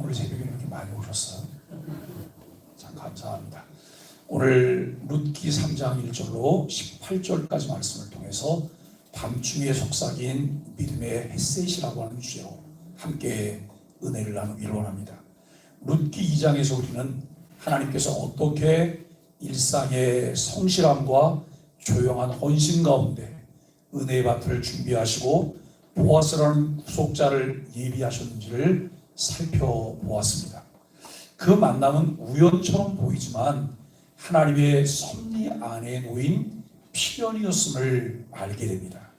오늘 새벽에 이렇게 많이 오셨어요. 참 감사합니다. 오늘 룻기 3장 1절로 18절까지 말씀을 통해서 밤중에 속삭인 믿음의 햇셋이라고 하는 주제로 함께 은혜를 나누기를 원합니다. 룻기 2장에서 우리는 하나님께서 어떻게 일상의 성실함과 조용한 헌신 가운데 은혜의 밭을 준비하시고 보아스라는 구속자를 예비하셨는지를 살펴보았습니다. 그 만남은 우연처럼 보이지만 하나님의 섭리 안에 놓인 필연이었음을 알게 됩니다.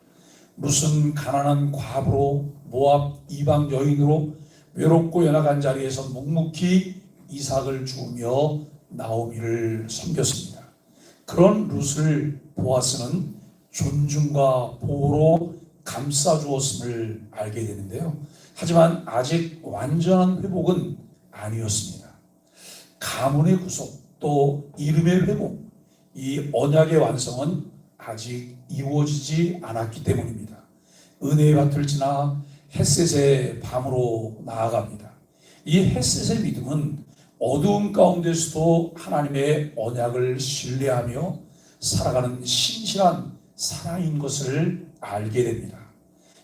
룻은 가난한 과부로 모압 이방 여인으로 외롭고 연약한 자리에서 묵묵히 이삭을 주우며 나오미를 섬겼습니다. 그런 룻을 보아스는 존중과 보호로 감싸주었음을 알게 되는데요. 하지만 아직 완전한 회복은 아니었습니다. 가문의 구속, 또 이름의 회복, 이 언약의 완성은 아직 이루어지지 않았기 때문입니다. 은혜의 밭을 지나 햇셋의 밤으로 나아갑니다. 이 햇셋의 믿음은 어두운 가운데서도 하나님의 언약을 신뢰하며 살아가는 신실한 사랑인 것을 알게 됩니다.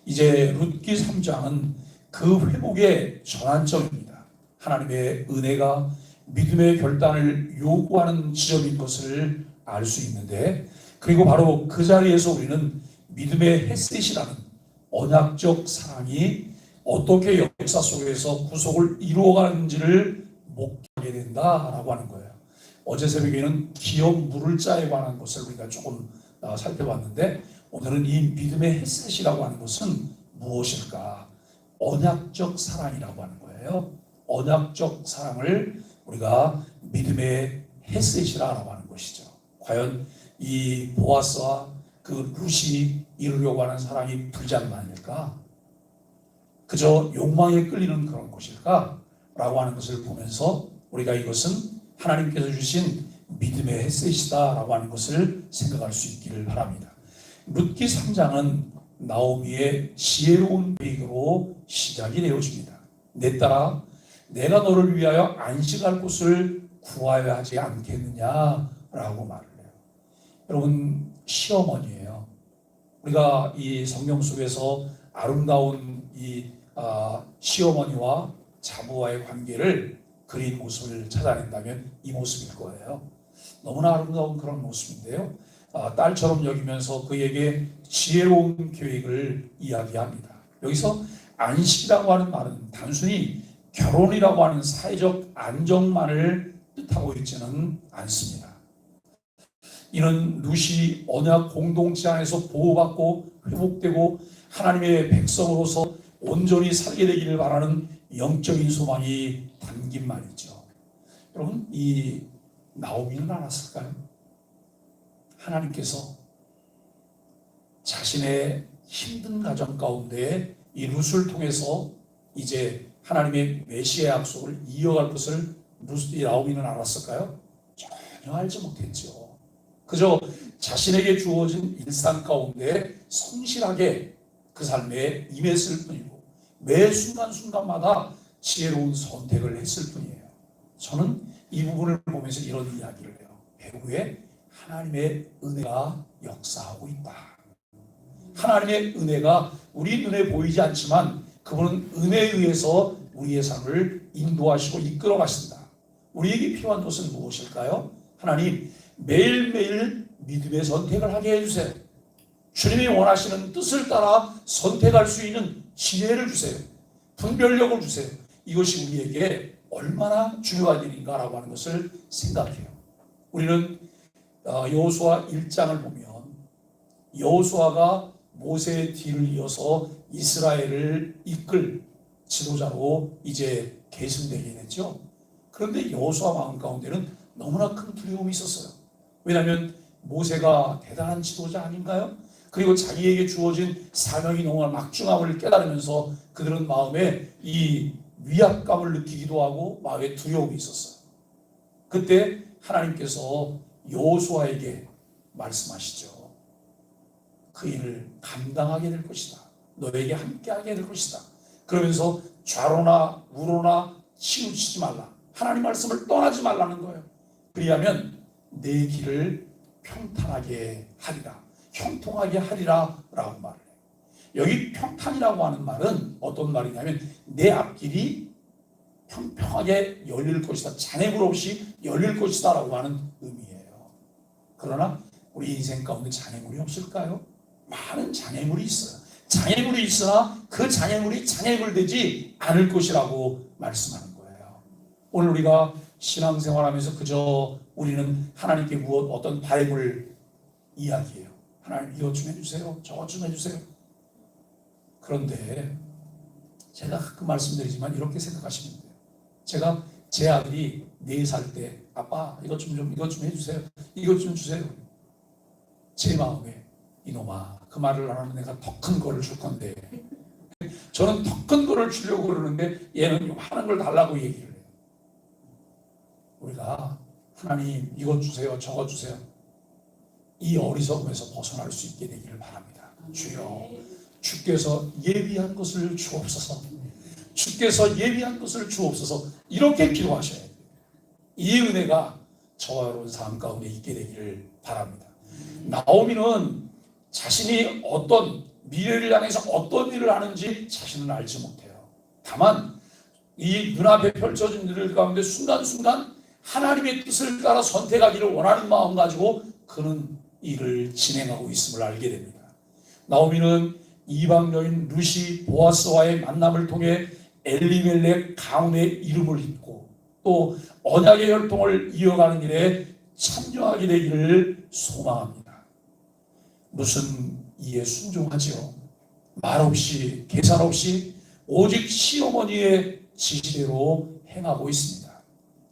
이제 룻기 3장은 그 회복의 전환점입니다. 하나님의 은혜가 믿음의 결단을 요구하는 지점인 것을 알 수 있는데, 그리고 바로 그 자리에서 우리는 믿음의 햇셋이라는 언약적 사랑이 어떻게 역사 속에서 구속을 이루어가는지를 목도하게 된다라고 하는 거예요. 어제 새벽에는 기업 물을 자에 관한 것을 우리가 조금 살펴봤는데, 오늘은 이 믿음의 햇셋이라고 하는 것은 무엇일까? 언약적 사랑이라고 하는 거예요. 언약적 사랑을 우리가 믿음의 햇셋이라고 하는 것이죠. 과연 이 보아스와 그 룻이 이루려고 하는 사랑이 불장난일까? 그저 욕망에 끌리는 그런 것일까? 라고 하는 것을 보면서 우리가 이것은 하나님께서 주신 믿음의 햇셋이다 라고 하는 것을 생각할 수 있기를 바랍니다. 룻기 3장은 나오미의 지혜로운 계획으로 시작이 되어집니다. 내 딸아, 내가 너를 위하여 안식할 곳을 구하여야 하지 않겠느냐라고 말을 해요. 여러분, 시어머니예요. 우리가 이 성경 속에서 아름다운 이 시어머니와 자부와의 관계를 그린 모습을 찾아낸다면 이 모습일 거예요. 너무나 아름다운 그런 모습인데요. 딸처럼 여기면서 그에게 지혜로운 계획을 이야기합니다. 여기서 안식이라고 하는 말은 단순히 결혼이라고 하는 사회적 안정만을 뜻하고 있지는 않습니다. 이는 룻이 언약 공동체 안에서 보호받고 회복되고 하나님의 백성으로서 온전히 살게 되기를 바라는 영적인 소망이 담긴 말이죠. 여러분, 이 나오미는 알았을까요? 하나님께서 자신의 힘든 가정 가운데 이 룻을 통해서 이제 하나님의 메시아의 약속을 이어갈 것을 룻이 나오미는 알았을까요? 전혀 알지 못했죠. 그저 자신에게 주어진 일상 가운데 성실하게 그 삶에 임했을 뿐이고 매 순간순간마다 지혜로운 선택을 했을 뿐이에요. 저는 이 부분을 보면서 이런 이야기를 해요. 배후에 하나님의 은혜가 역사하고 있다. 하나님의 은혜가 우리 눈에 보이지 않지만 그분은 은혜에 의해서 우리의 삶을 인도하시고 이끌어 가신다. 우리에게 필요한 것은 무엇일까요? 하나님, 매일매일 믿음의 선택을 하게 해주세요. 주님이 원하시는 뜻을 따라 선택할 수 있는 지혜를 주세요. 분별력을 주세요. 이것이 우리에게 얼마나 중요한 일인가라고 하는 것을 생각해요. 우리는 여호수아 1장을 보면 여호수아가 모세의 뒤를 이어서 이스라엘을 이끌 지도자로 이제 계승되게 됐죠. 그런데 여호수아 마음 가운데는 너무나 큰 두려움이 있었어요. 왜냐하면 모세가 대단한 지도자 아닌가요? 그리고 자기에게 주어진 사명이 너무나 막중함을 깨달으면서 그들은 마음에 이 위압감을 느끼기도 하고 마음에 두려움이 있었어요. 그때 하나님께서 여호수아에게 말씀하시죠. 그 일을 감당하게 될 것이다. 너에게 함께하게 될 것이다. 그러면서 좌로나 우로나 치우치지 말라. 하나님 말씀을 떠나지 말라는 거예요. 그리하면 내 길을 평탄하게 하리라, 형통하게 하리라 라고 말을 해요. 여기 평탄이라고 하는 말은 어떤 말이냐면 내 앞길이 평평하게 열릴 것이다, 장애물 없이 열릴 것이다 라고 하는 의미예요. 그러나 우리 인생 가운데 장애물이 없을까요? 많은 장애물이 있어요. 장애물이 있으나 그 장애물이 장애물 되지 않을 것이라고 말씀하는 거예요. 오늘 우리가 신앙생활하면서 그저 우리는 하나님께 어떤 바램을 이야기해요. 하나님 이것 좀 해주세요, 저것 좀 해주세요. 그런데 제가 가끔 말씀드리지만 이렇게 생각하시면 돼요. 제가 제 아들이 4살 때 아빠 이것 좀 해주세요, 이것 좀 주세요. 제 마음에 이놈아 그 말을 안 하면 내가 더 큰 거를 줄 건데, 저는 더 큰 거를 주려고 그러는데 얘는 많은 걸 달라고 얘기를 해요. 우리가 하나님 이것 주세요, 저것 주세요, 이 어리석음에서 벗어날 수 있게 되기를 바랍니다. 주여, 주께서 예비한 것을 주옵소서, 주께서 예비한 것을 주옵소서, 이렇게 기도하셔야 돼요. 이 은혜가 저와 여러분 삶 가운데 있게 되기를 바랍니다. 나오미는 자신이 어떤 미래를 향해서 어떤 일을 하는지 자신은 알지 못해요. 다만 이 눈앞에 펼쳐진 일들 가운데 순간순간 하나님의 뜻을 따라 선택하기를 원하는 마음 가지고 그는 일을 진행하고 있음을 알게 됩니다. 나오미는 이방 여인 루시 보아스와의 만남을 통해 엘리멜렉 가문의 이름을 잇고 또 언약의 혈통을 이어가는 일에 참여하게 되기를 소망합니다. 무슨 이에 순종하지요? 말없이 계산 없이 오직 시어머니의 지시대로 행하고 있습니다.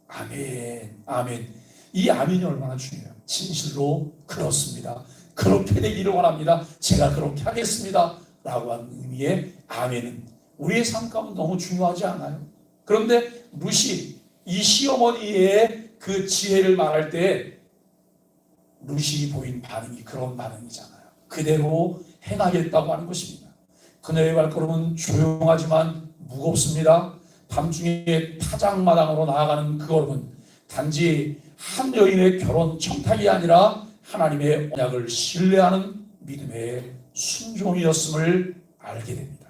아멘, 아멘. 이 아멘이 얼마나 중요해요. 진실로 그렇습니다, 그렇게 되기를 원합니다, 제가 그렇게 하겠습니다 라고 하는 의미의 아멘은 우리의 삶 가운데 너무 중요하지 않아요? 그런데 루시, 이 시어머니의 그 지혜를 말할 때 루시 보인 반응이 그런 반응이잖아요. 그대로 행하겠다고 하는 것입니다. 그녀의 발걸음은 조용하지만 무겁습니다. 밤중에 타작마당으로 나아가는 그 걸음은 단지 한 여인의 결혼 청탁이 아니라 하나님의 언약을 신뢰하는 믿음의 순종이었음을 알게 됩니다.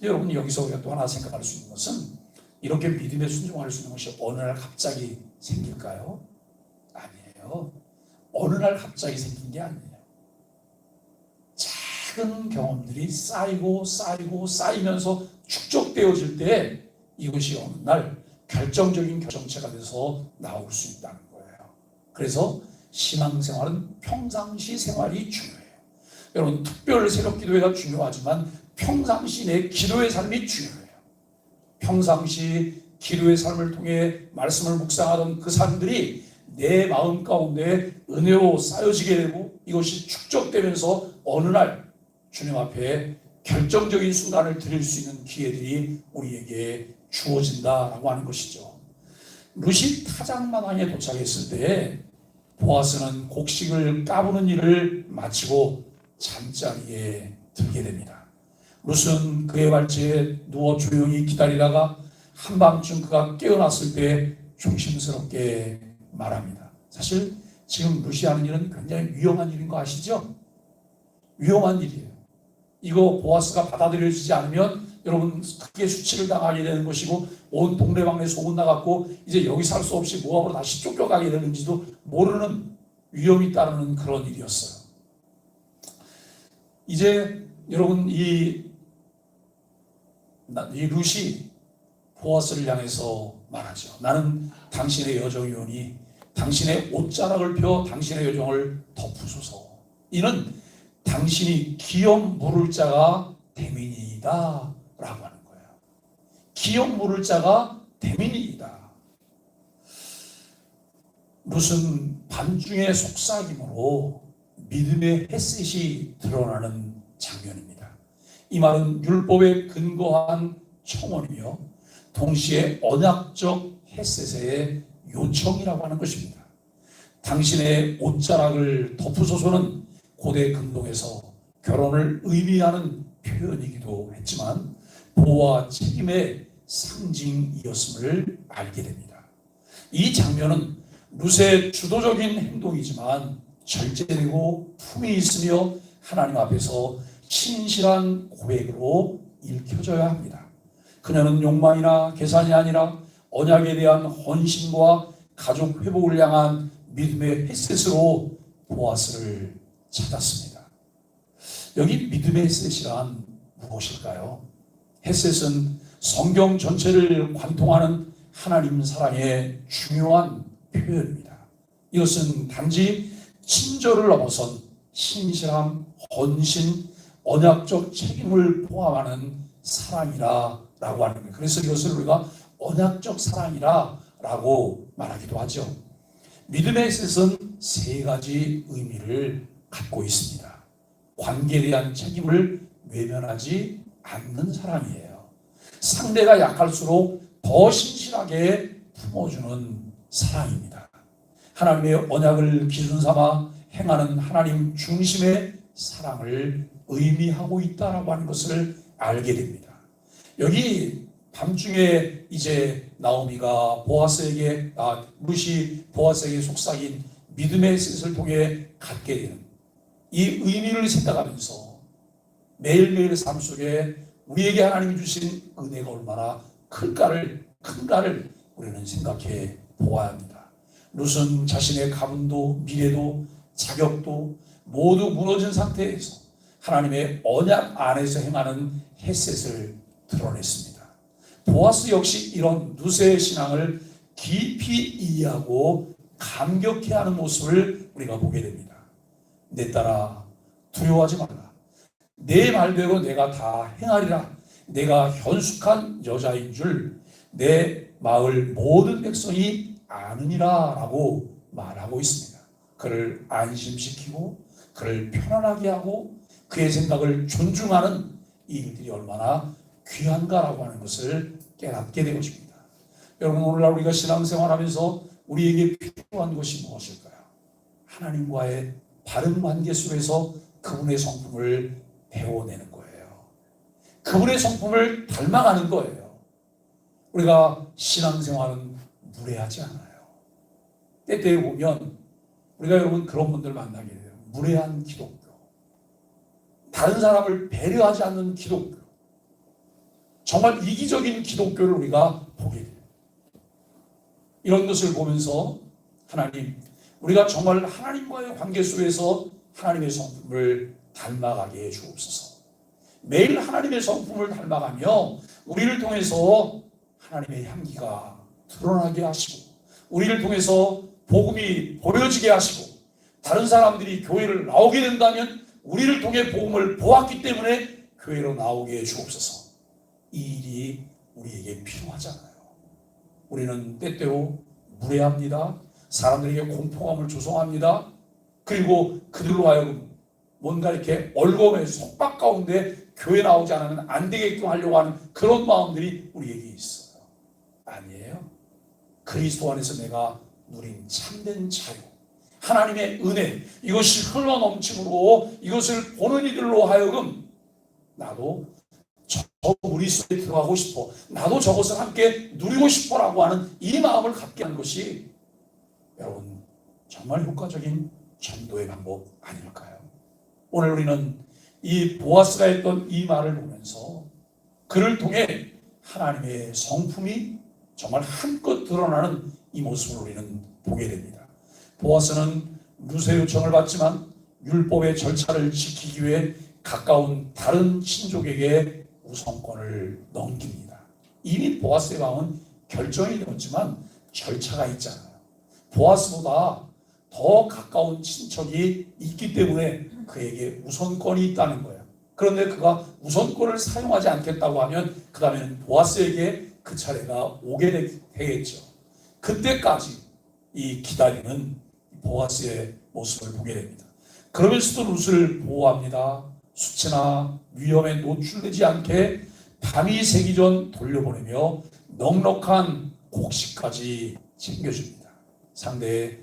여러분, 여기서 우리가 또 하나 생각할 수 있는 것은 이렇게 믿음에 순종할 수 있는 것이 어느 날 갑자기 생길까요? 아니에요. 어느 날 갑자기 생긴 게 아니에요. 작은 경험들이 쌓이고 쌓이면서 축적되어질 때 이것이 어느 날 결정적인 결정체가 돼서 나올 수 있다는 거예요. 그래서 신앙생활은 평상시 생활이 중요해요. 여러분, 특별 새벽 기도회가 중요하지만 평상시 내 기도의 삶이 중요해요. 평상시 기도의 삶을 통해 말씀을 묵상하던 그 삶들이 내 마음 가운데 은혜로 쌓여지게 되고 이것이 축적되면서 어느 날 주님 앞에 결정적인 순간을 드릴 수 있는 기회들이 우리에게 주어진다라고 하는 것이죠. 루시 타작마당에 도착했을 때 보아스는 곡식을 까부는 일을 마치고 잠자리에 들게 됩니다. 룻은 그의 발치에 누워 조용히 기다리다가 한밤중 그가 깨어났을 때 조심스럽게 말합니다. 사실 지금 룻이 하는 일은 굉장히 위험한 일인 거 아시죠? 위험한 일이에요. 이거 보아스가 받아들여지지 않으면 여러분 크게 수치를 당하게 되는 것이고 온 동네방네 소문나갖고 이제 여기 살 수 없이 모압으로 다시 쫓겨가게 되는지도 모르는 위험이 따르는 그런 일이었어요. 이제 여러분 이 룻이 보아스를 향해서 말하죠. 나는 당신의 여정이오니 당신의 옷자락을 펴 당신의 여정을 덮으소서. 이는 당신이 기업 물을 자가 대민이다 라고 하는 거예요. 기업 물을 자가 대민이다. 룻은 밤중의 속삭임으로 믿음의 햇빛이 드러나는 장면입니다. 이 말은 율법에 근거한 청원이며 동시에 언약적 햇빛의 요청이라고 하는 것입니다. 당신의 옷자락을 덮으소서는 고대 근동에서 결혼을 의미하는 표현이기도 했지만 보호와 책임의 상징이었음을 알게 됩니다. 이 장면은 룻의 주도적인 행동이지만 절제되고 품이 있으며 하나님 앞에서 신실한 고백으로 읽혀져야 합니다. 그녀는 욕망이나 계산이 아니라 언약에 대한 헌신과 가족 회복을 향한 믿음의 햇셋으로 보아스를 찾았습니다. 여기 믿음의 햇셋이란 무엇일까요? 햇셋은 성경 전체를 관통하는 하나님 사랑의 중요한 표현입니다. 이것은 단지 친절을 넘어선 신실함, 헌신, 언약적 책임을 포함하는 사랑이라고 하는 거예요. 그래서 이것을 우리가 언약적 사랑이라고 말하기도 하죠. 믿음의 햇셋은 세 가지 의미를 갖고 있습니다. 관계에 대한 책임을 외면하지 않는 사랑이에요. 상대가 약할수록 더 신실하게 품어주는 사랑입니다. 하나님의 언약을 기준 삼아 행하는 하나님 중심의 사랑을 의미하고 있다라고 하는 것을 알게 됩니다. 여기 밤중에 이제 나오미가 룻이 보아스에게 속삭인 믿음의 셋을 통해 갖게 되는 이 의미를 생각하면서 매일매일 삶 속에 우리에게 하나님이 주신 은혜가 얼마나 큰가를 우리는 생각해 보아야 합니다. 룻은 자신의 가문도 미래도 자격도 모두 무너진 상태에서 하나님의 언약 안에서 행하는 햇셋을 드러냈습니다. 보아스 역시 이런 룻의 신앙을 깊이 이해하고 감격해하는 모습을 우리가 보게 됩니다. 내 딸아 두려워하지 말라. 내 말대로 내가 다 행하리라. 내가 현숙한 여자인 줄 내 마을 모든 백성이 아느니라 라고 말하고 있습니다. 그를 안심시키고 그를 편안하게 하고 그의 생각을 존중하는 이 일들이 얼마나 귀한가라고 하는 것을 깨닫게 되고 싶습니다. 여러분, 오늘날 우리가 신앙생활하면서 우리에게 필요한 것이 무엇일까요? 하나님과의 바른 관계 속에서 그분의 성품을 배워내는 거예요. 그분의 성품을 닮아가는 거예요. 우리가 신앙생활은 무례하지 않아요. 때때에 보면 우리가 여러분 그런 분들 만나게 돼요. 무례한 기독교, 다른 사람을 배려하지 않는 기독교, 정말 이기적인 기독교를 우리가 보게 돼요. 이런 것을 보면서 하나님, 우리가 정말 하나님과의 관계 속에서 하나님의 성품을 닮아가게 해 주옵소서. 매일 하나님의 성품을 닮아가며 우리를 통해서 하나님의 향기가 드러나게 하시고 우리를 통해서 복음이 보여지게 하시고 다른 사람들이 교회를 나오게 된다면 우리를 통해 복음을 보았기 때문에 교회로 나오게 해 주옵소서. 이 일이 우리에게 필요하잖아요. 우리는 때때로 무례합니다. 사람들에게 공포감을 조성합니다. 그리고 그들로 하여금 뭔가 이렇게 얼거매 속박 가운데 교회 나오지 않으면 안 되게끔 하려고 하는 그런 마음들이 우리에게 있어요. 아니에요. 그리스도 안에서 내가 누린 참된 자유, 하나님의 은혜, 이것이 흘러넘침으로 이것을 보는 이들로 하여금 나도 저 우리 속에 들어가고 싶어, 나도 저것을 함께 누리고 싶어라고 하는 이 마음을 갖게 하는 것이 여러분 정말 효과적인 전도의 방법 아닐까요? 오늘 우리는 이 보아스가 했던 이 말을 보면서 그를 통해 하나님의 성품이 정말 한껏 드러나는 이 모습을 우리는 보게 됩니다. 보아스는 룻의 요청을 받지만 율법의 절차를 지키기 위해 가까운 다른 친족에게 우선권을 넘깁니다. 이미 보아스의 마음은 결정이 되었지만 절차가 있잖아요. 보아스보다 더 가까운 친척이 있기 때문에 그에게 우선권이 있다는 거예요. 그런데 그가 우선권을 사용하지 않겠다고 하면 그 다음에는 보아스에게 그 차례가 오게 되겠죠. 그때까지 이 기다리는 보아스의 모습을 보게 됩니다. 그러면서도 룻을 보호합니다. 수치나 위험에 노출되지 않게 밤이 새기 전 돌려보내며 넉넉한 곡식까지 챙겨줍니다. 상대의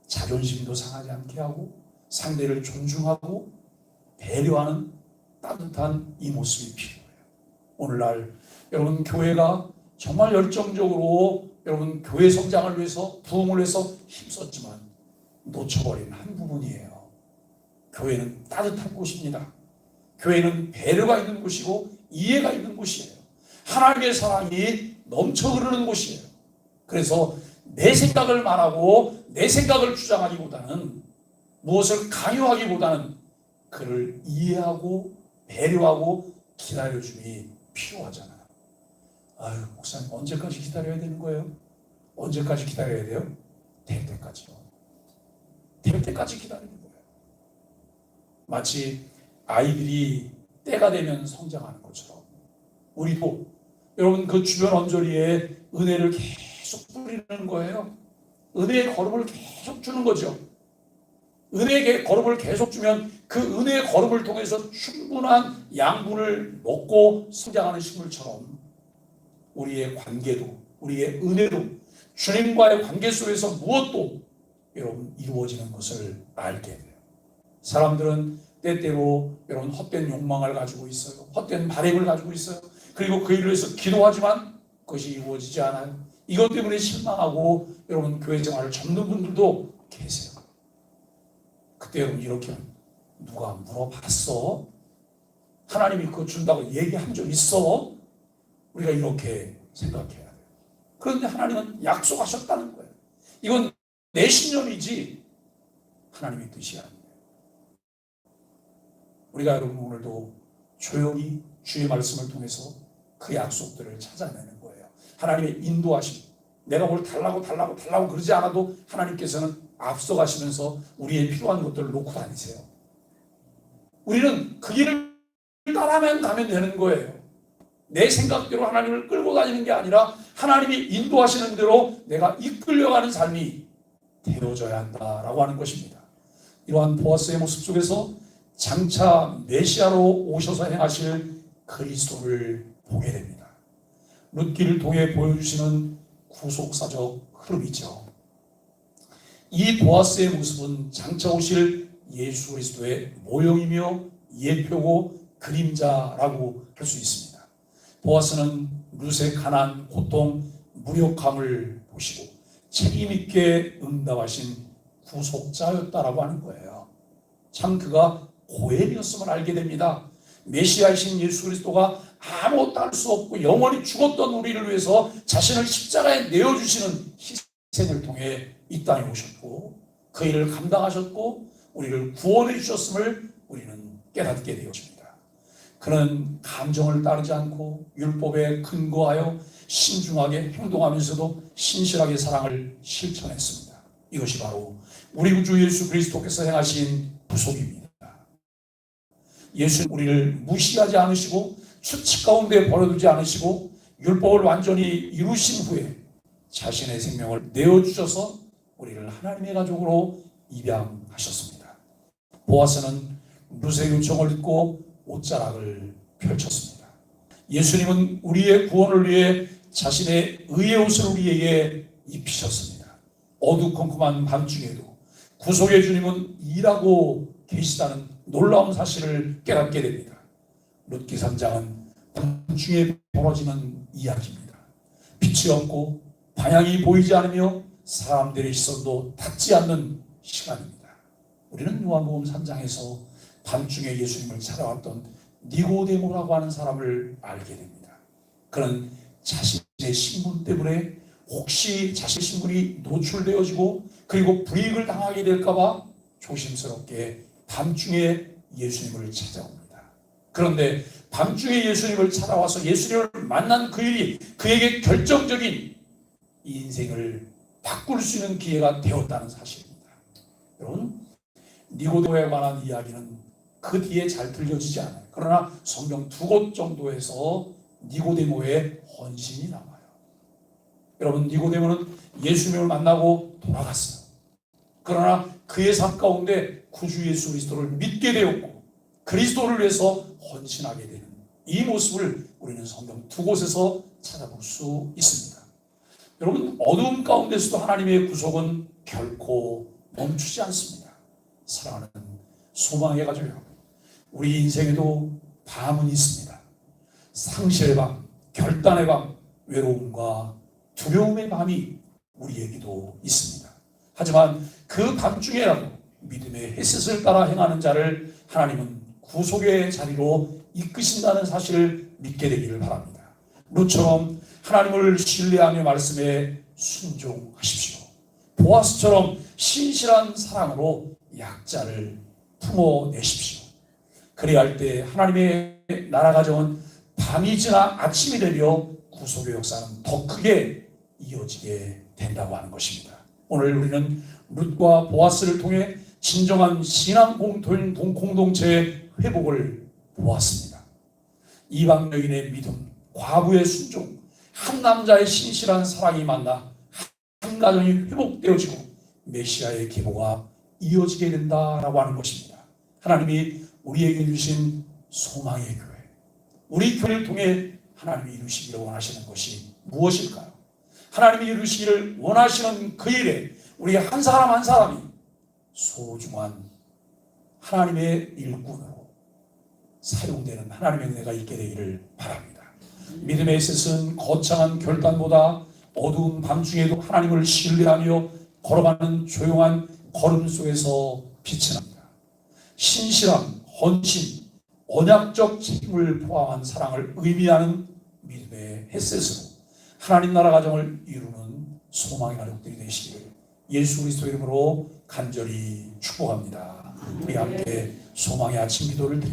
자존심도 상하지 않게 하고 상대를 존중하고 배려하는 따뜻한 이 모습이 필요해요. 오늘날 여러분 교회가 정말 열정적으로 여러분 교회 성장을 위해서 부흥을 위해서 힘썼지만 놓쳐버린 한 부분이에요. 교회는 따뜻한 곳입니다. 교회는 배려가 있는 곳이고 이해가 있는 곳이에요. 하나님의 사랑이 넘쳐 흐르는 곳이에요. 그래서 내 생각을 말하고 내 생각을 주장하기보다는 무엇을 강요하기보다는 그를 이해하고 배려하고 기다려줌이 필요하잖아요. 아유, 목사님 언제까지 기다려야 되는 거예요? 언제까지 기다려야 돼요? 될 때까지요. 될 때까지 기다리는 거예요. 마치 아이들이 때가 되면 성장하는 것처럼 우리도 여러분 그 주변 언저리에 은혜를 계속 뿌리는 거예요. 은혜의 거름을 계속 주는 거죠. 은혜의 거름을 계속 주면 그 은혜의 거름을 통해서 충분한 양분을 먹고 성장하는 식물처럼 우리의 관계도 우리의 은혜도 주님과의 관계 속에서 무엇도 여러분 이루어지는 것을 알게 돼요. 사람들은 때때로 여러분 헛된 욕망을 가지고 있어요. 헛된 바램을 가지고 있어요. 그리고 그 일을 위해서 기도하지만 그것이 이루어지지 않아요. 이것 때문에 실망하고 여러분 교회 생활을 접는 분들도 계세요. 그때 여러분 이렇게 누가 물어봤어? 하나님이 그거 준다고 얘기한 적 있어? 우리가 이렇게 생각해야 돼요. 그런데 하나님은 약속하셨다는 거예요. 이건 내 신념이지 하나님의 뜻이 아니에요. 우리가 여러분 오늘도 조용히 주의 말씀을 통해서 그 약속들을 찾아내는 거예요. 하나님의 인도하심. 내가 뭘 달라고 그러지 않아도 하나님께서는 앞서가시면서 우리의 필요한 것들을 놓고 다니세요. 우리는 그 길을 따라만 가면 되는 거예요. 내 생각대로 하나님을 끌고 다니는 게 아니라 하나님이 인도하시는 대로 내가 이끌려가는 삶이 되어져야 한다라고 하는 것입니다. 이러한 보아스의 모습 속에서 장차 메시아로 오셔서 행하실 그리스도를 보게 됩니다. 룻기를 통해 보여주시는 구속사적 흐름이죠. 이 보아스의 모습은 장차 오실 예수 그리스도의 모형이며 예표고 그림자라고 할 수 있습니다. 보아스는 룻의 가난, 고통, 무력함을 보시고 책임 있게 응답하신 구속자였다라고 하는 거예요. 참 그가 고엘이었음을 알게 됩니다. 메시아이신 예수 그리스도가 아무것도 할 수 없고 영원히 죽었던 우리를 위해서 자신을 십자가에 내어주시는 희생을 통해 이 땅에 오셨고 그 일을 감당하셨고 우리를 구원해 주셨음을 우리는 깨닫게 되었습니다. 그는 감정을 따르지 않고 율법에 근거하여 신중하게 행동하면서도 신실하게 사랑을 실천했습니다. 이것이 바로 우리 구주 예수 그리스도께서 행하신 구속입니다. 예수는 우리를 무시하지 않으시고 수치 가운데 버려두지 않으시고 율법을 완전히 이루신 후에 자신의 생명을 내어주셔서 우리를 하나님의 가족으로 입양하셨습니다. 보아스는 룻의 요청을 듣고 옷자락을 펼쳤습니다. 예수님은 우리의 구원을 위해 자신의 의의 옷을 우리에게 입히셨습니다. 어두컴컴한 밤중에도 구속의 주님은 일하고 계시다는 놀라운 사실을 깨닫게 됩니다. 룻기 3장은 밤중에 벌어지는 이야기입니다. 빛이 없고 방향이 보이지 않으며 사람들의 시선도 닿지 않는 시간입니다. 우리는 요한복음 3장에서 밤중에 예수님을 찾아왔던 니고데모라고 하는 사람을 알게 됩니다. 그는 자신의 신분 때문에 혹시 자신의 신분이 노출되어지고 그리고 불이익을 당하게 될까봐 조심스럽게 밤중에 예수님을 찾아옵니다. 그런데 밤중에 예수님을 찾아와서 예수님을 만난 그 일이 그에게 결정적인 인생을 바꿀 수 있는 기회가 되었다는 사실입니다. 여러분, 니고데모에 관한 이야기는 그 뒤에 잘 들려지지 않아요. 그러나 성경 2곳 정도에서 니고데모의 헌신이 나와요. 여러분, 니고데모는 예수님을 만나고 돌아갔어요. 그러나 그의 삶 가운데 구주 예수 그리스도를 믿게 되었고 그리스도를 위해서 헌신하게 되는 이 모습을 우리는 성경 2곳에서 찾아볼 수 있습니다. 여러분, 어두움 가운데서도 하나님의 구속은 결코 멈추지 않습니다. 사랑하는 소망의 가족 여러분, 우리 인생에도 밤은 있습니다. 상실의 밤, 결단의 밤, 외로움과 두려움의 밤이 우리에게도 있습니다. 하지만 그 밤중에라도 믿음의 햇빛을 따라 행하는 자를 하나님은 구속의 자리로 이끄신다는 사실을 믿게 되기를 바랍니다. 룻처럼 하나님을 신뢰하며 말씀에 순종하십시오. 보아스처럼 신실한 사랑으로 약자를 품어내십시오. 그래야 할 때 하나님의 나라 가정은 밤이 지나 아침이 되며 구속의 역사는 더 크게 이어지게 된다고 하는 것입니다. 오늘 우리는 룻과 보아스를 통해 진정한 신앙 공동체의 회복을 보았습니다. 이방 여인의 믿음, 과부의 순종, 한 남자의 신실한 사랑이 만나 한 가정이 회복되어지고 메시아의 계보가 이어지게 된다라고 하는 것입니다. 하나님이 우리에게 주신 소망의 교회, 우리 교회를 통해 하나님이 이루시기를 원하시는 것이 무엇일까요? 하나님이 이루시기를 원하시는 그 일에 우리 한 사람 한 사람이 소중한 하나님의 일꾼으로 사용되는 하나님의 은혜가 있게 되기를 바랍니다. 믿음의 셋은 거창한 결단보다 어두운 밤중에도 하나님을 신뢰하며 걸어가는 조용한 걸음 속에서 빛이 납니다. 신실함, 헌신, 언약적 책임을 포함한 사랑을 의미하는 믿음의 햇셋으로 하나님 나라 가정을 이루는 소망의 가족들이 되시기를 예수 그리스도 이름으로 간절히 축복합니다. 우리 함께 소망의 아침 기도를 드립니다.